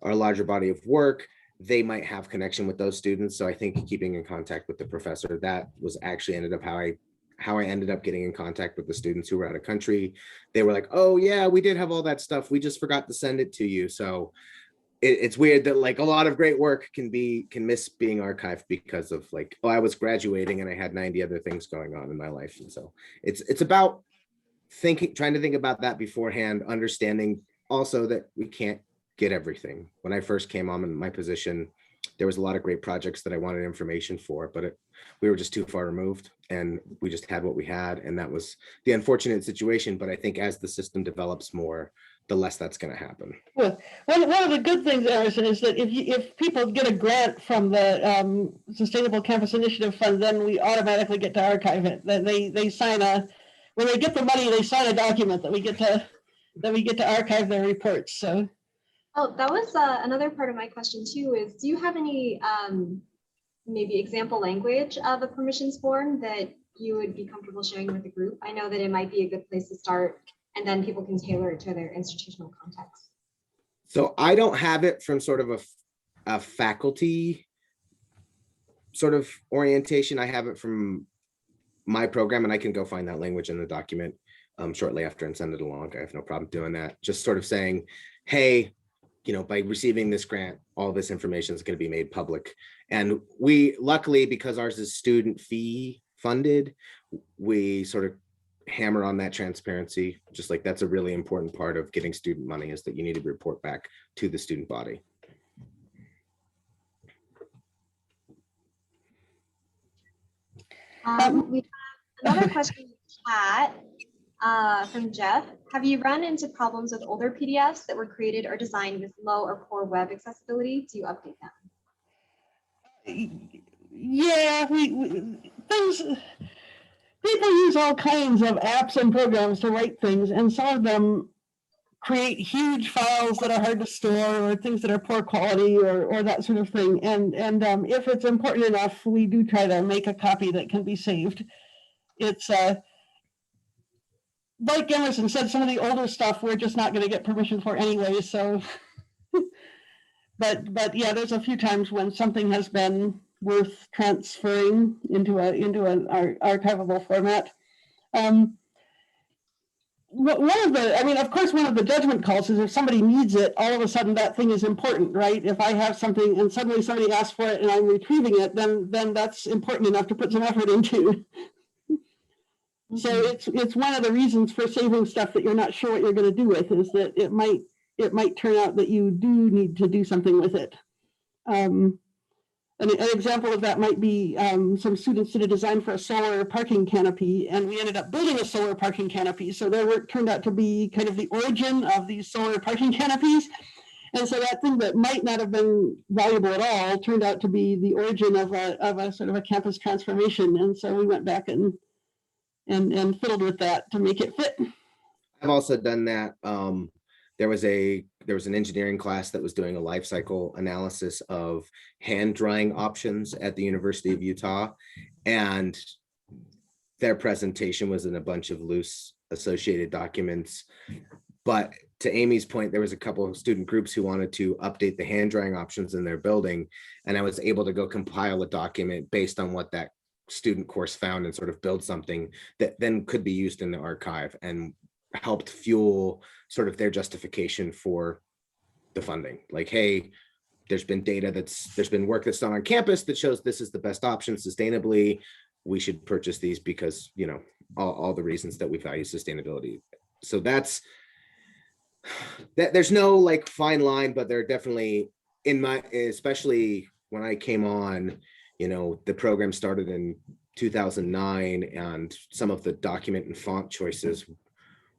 or a larger body of work, they might have connection with those students. So I think keeping in contact with the professor, that was actually ended up how I ended up getting in contact with the students who were out of country. They were like, oh yeah, we did have all that stuff. We just forgot to send it to you. So it's weird that like a lot of great work can miss being archived because of like, oh, I was graduating and I had 90 other things going on in my life. And so it's about trying to think about that beforehand, understanding also that we can't get everything. When I first came on in my position, there was a lot of great projects that I wanted information for, but we were just too far removed and we just had what we had. And that was the unfortunate situation. But I think as the system develops more, the less that's going to happen. Well, one of the good things, Emerson, is that if people get a grant from the Sustainable Campus Initiative Fund, then we automatically get to archive it. Then they sign when they get the money, they sign a document that we get to archive their reports. So. Oh, that was another part of my question too. Is do you have any maybe example language of a permissions form that you would be comfortable sharing with the group? I know that it might be a good place to start and then people can tailor it to their institutional context. So I don't have it from sort of a faculty sort of orientation. I have it from my program, and I can go find that language in the document shortly after and send it along. I have no problem doing that. Just sort of saying, hey, you know, by receiving this grant, all this information is going to be made public. And we, luckily, because ours is student fee funded, we sort of hammer on that transparency. Just like that's a really important part of getting student money, is that you need to report back to the student body. We have another question in the chat from Jeff. Have you run into problems with older PDFs that were created or designed with low or poor web accessibility? Do you update them? Yeah, things, people use all kinds of apps and programs to write things, and some of them create huge files that are hard to store, or things that are poor quality, or that sort of thing. And if it's important enough, we do try to make a copy that can be saved. It's like Emerson said, some of the older stuff we're just not going to get permission for anyway. So, but yeah, there's a few times when something has been worth transferring into an archivable format. Of course, one of the judgment calls is if somebody needs it, all of a sudden that thing is important, right? If I have something and suddenly somebody asks for it and I'm retrieving it, then that's important enough to put some effort into. So it's one of the reasons for saving stuff that you're not sure what you're going to do with, is that it might turn out that you do need to do something with it. An example of that might be some students did a design for a solar parking canopy, and we ended up building a solar parking canopy. So their work turned out to be kind of the origin of these solar parking canopies. And so that thing that might not have been valuable at all turned out to be the origin of a sort of a campus transformation. And so we went back and fiddled with that to make it fit. I've also done that. There was an engineering class that was doing a life cycle analysis of hand drying options at the University of Utah, and their presentation was in a bunch of loose associated documents. But to Amy's point, there was a couple of student groups who wanted to update the hand drying options in their building, and I was able to go compile a document based on what that student course found and sort of build something that then could be used in the archive, and helped fuel sort of their justification for the funding. Like, hey, there's been work that's done on campus that shows this is the best option sustainably. We should purchase these because, you know, all the reasons that we value sustainability. So there's no like fine line, but there are definitely, especially when I came on, you know, the program started in 2009, and some of the document and font choices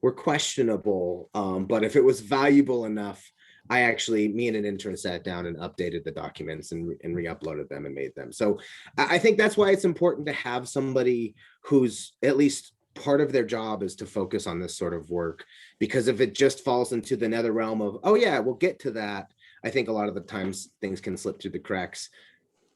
were questionable, but if it was valuable enough, me and an intern sat down and updated the documents and re-uploaded them and made them. So I think that's why it's important to have somebody who's at least part of their job is to focus on this sort of work, because if it just falls into the nether realm of, oh yeah, we'll get to that, I think a lot of the times things can slip through the cracks.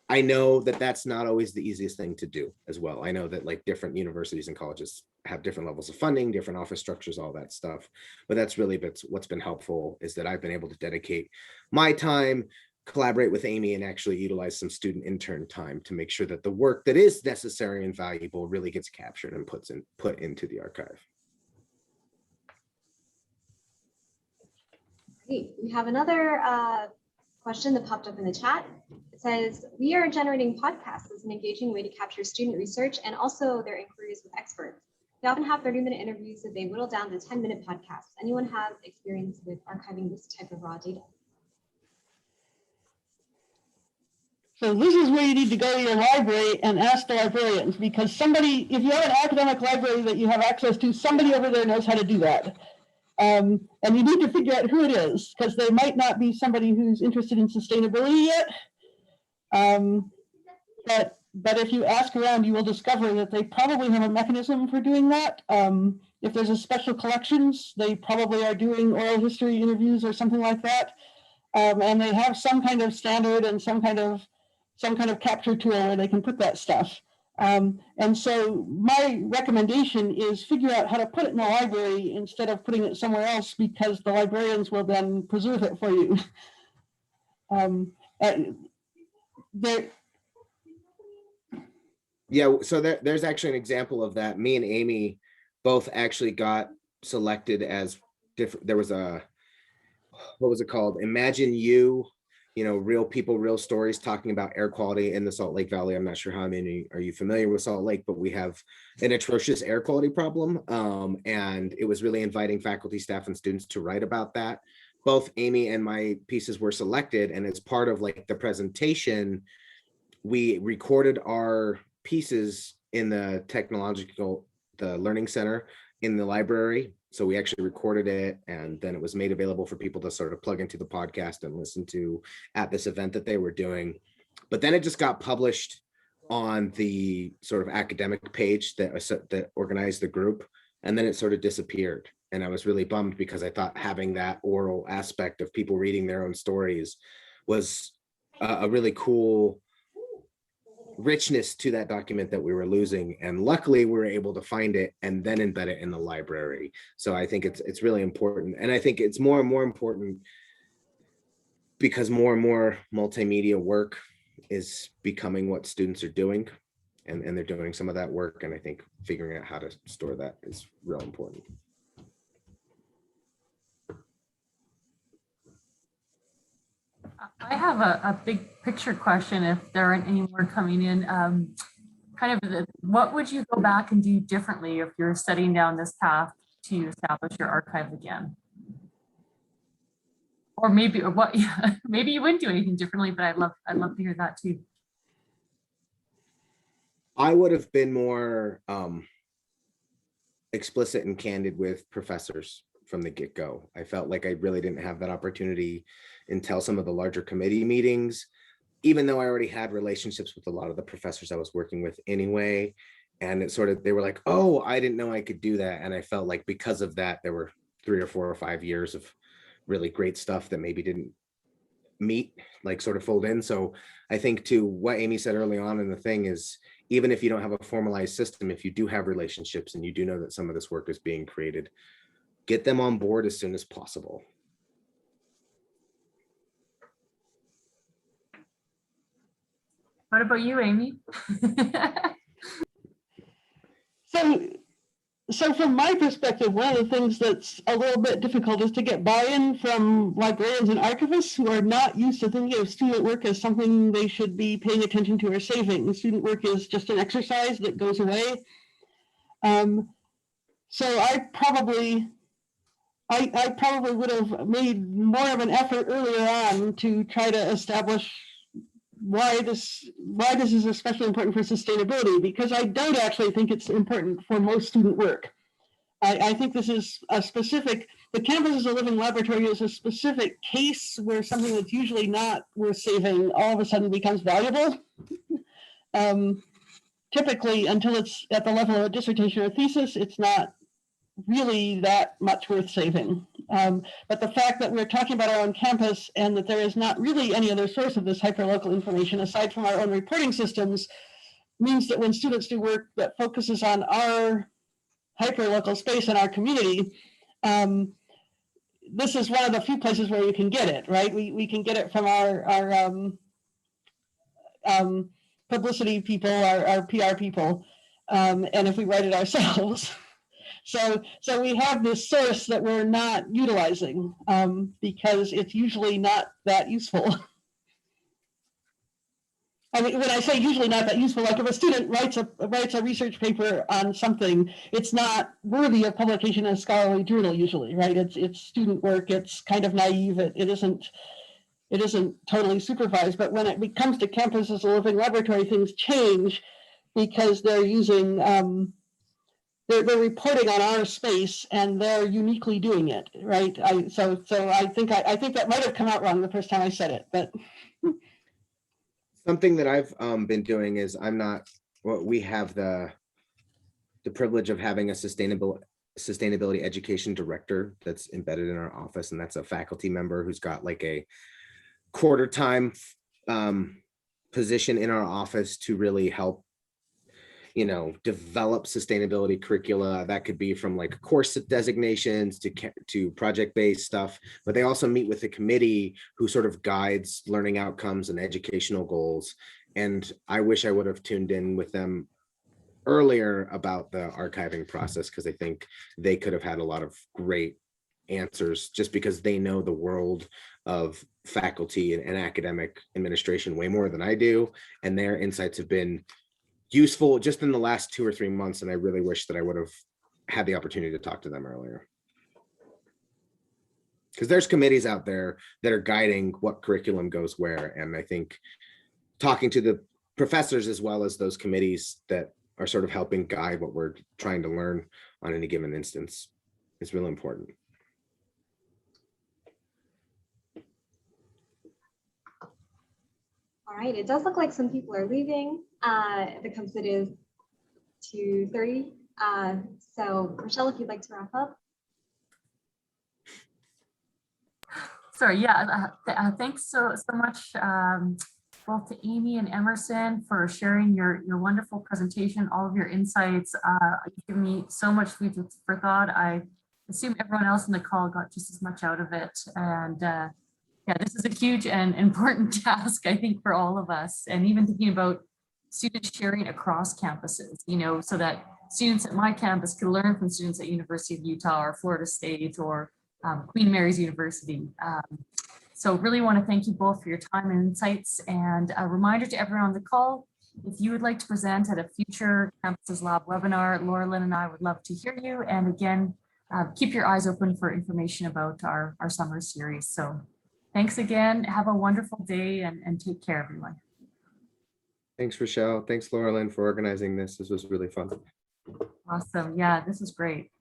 I know that that's not always the easiest thing to do as well. I know that like different universities and colleges have different levels of funding, different office structures, all that stuff. But that's really what's been helpful, is that I've been able to dedicate my time, collaborate with Amy, and actually utilize some student intern time to make sure that the work that is necessary and valuable really gets captured and put into the archive. Great. We have another question that popped up in the chat. It says, we are generating podcasts as an engaging way to capture student research and also their inquiries with experts. They often have 30-minute interviews that they whittle down to 10-minute podcasts. Anyone have experience with archiving this type of raw data? So this is where you need to go to your library and ask the librarians, because if you have an academic library that you have access to, somebody over there knows how to do that. And you need to figure out who it is, because they might not be somebody who's interested in sustainability yet. But if you ask around, you will discover that they probably have a mechanism for doing that. If there's a special collections, they probably are doing oral history interviews or something like that. And they have some kind of standard and some kind of capture tool where they can put that stuff. And so my recommendation is figure out how to put it in the library instead of putting it somewhere else, because the librarians will then preserve it for you. And there, Yeah, so there's actually an example of that. Me and Amy both actually got selected as different. There was a, what was it called? Imagine you know, real people, real stories, talking about air quality in the Salt Lake Valley. I'm not sure how many are you familiar with Salt Lake, but we have an atrocious air quality problem. And it was really inviting faculty, staff, and students to write about that. Both Amy and my pieces were selected, and as part of like the presentation, we recorded our pieces in the learning center in the library. So we actually recorded it, and then it was made available for people to sort of plug into the podcast and listen to at this event that they were doing. But then it just got published on the sort of academic page that organized the group, and then it sort of disappeared. And I was really bummed, because I thought having that oral aspect of people reading their own stories was a really cool richness to that document that we were losing. And luckily we were able to find it and then embed it in the library. So I think it's really important. And I think it's more and more important because more and more multimedia work is becoming what students are doing, and they're doing some of that work. And I think figuring out how to store that is real important. I have a big picture question, if there aren't any more coming in. What would you go back and do differently if you're setting down this path to establish your archive again? Or maybe, maybe you wouldn't do anything differently, but I'd love to hear that too. I would have been more explicit and candid with professors from the get-go. I felt like I really didn't have that opportunity until some of the larger committee meetings, even though I already had relationships with a lot of the professors I was working with anyway. And it sort of, they were like, oh, I didn't know I could do that. And I felt like because of that, there were 3 or 4 or 5 years of really great stuff that maybe didn't meet, like sort of fold in. So I think to what Amy said early on in the thing is, even if you don't have a formalized system, if you do have relationships and you do know that some of this work is being created, get them on board as soon as possible. What about you, Amy? So from my perspective, one of the things that's a little bit difficult is to get buy-in from librarians and archivists who are not used to thinking of student work as something they should be paying attention to or saving. Student work is just an exercise that goes away. So I probably would have made more of an effort earlier on to try to establish why this is especially important for sustainability, because I don't actually think it's important for most student work. I think this is a specific, the campus as a living laboratory is a specific case where something that's usually not worth saving all of a sudden becomes valuable. Typically, until it's at the level of a dissertation or thesis, it's not really that much worth saving. But the fact that we're talking about our own campus and that there is not really any other source of this hyperlocal information aside from our own reporting systems means that when students do work that focuses on our hyperlocal space and our community, this is one of the few places where you can get it, right? We can get it from our publicity people, our PR people, and if we write it ourselves. So we have this source that we're not utilizing because it's usually not that useful. I mean, when I say usually not that useful, like if a student writes a research paper on something, it's not worthy of publication in a scholarly journal usually, right? It's student work. It's kind of naive. It isn't totally supervised. But when it comes to campus as a living laboratory, things change because they're using they're reporting on our space and they're uniquely doing it, right? So I think that might have come out wrong the first time I said it, but. Something that I've been doing is we have the privilege of having a sustainability education director that's embedded in our office, and that's a faculty member who's got like a quarter-time position in our office to really help develop sustainability curricula. That could be from like course designations to project-based stuff, but they also meet with the committee who sort of guides learning outcomes and educational goals. And I wish I would have tuned in with them earlier about the archiving process, because I think they could have had a lot of great answers, just because they know the world of faculty and academic administration way more than I do. And their insights have been useful just in the last 2 or 3 months. And I really wish that I would have had the opportunity to talk to them earlier. Because there's committees out there that are guiding what curriculum goes where. And I think talking to the professors as well as those committees that are sort of helping guide what we're trying to learn on any given instance is really important. All right, it does look like some people are leaving because it is 2:30. So Rochelle, if you'd like to wrap up. Sorry, yeah, thanks so much both to Amy and Emerson for sharing your wonderful presentation, all of your insights. You've given me so much food for thought. I assume everyone else in the call got just as much out of it. And yeah, this is a huge and important task, I think, for all of us. And even thinking about students sharing across campuses, so that students at my campus can learn from students at University of Utah or Florida State or Queen Mary's University. So really want to thank you both for your time and insights, and a reminder to everyone on the call, if you would like to present at a future Campuses Lab webinar, Laura Lynn and I would love to hear you. And again, keep your eyes open for information about our summer series. So thanks again. Have a wonderful day and take care, everyone. Thanks, Rochelle. Thanks, Laura Lynn, for organizing this. This was really fun. Awesome. Yeah, this is great.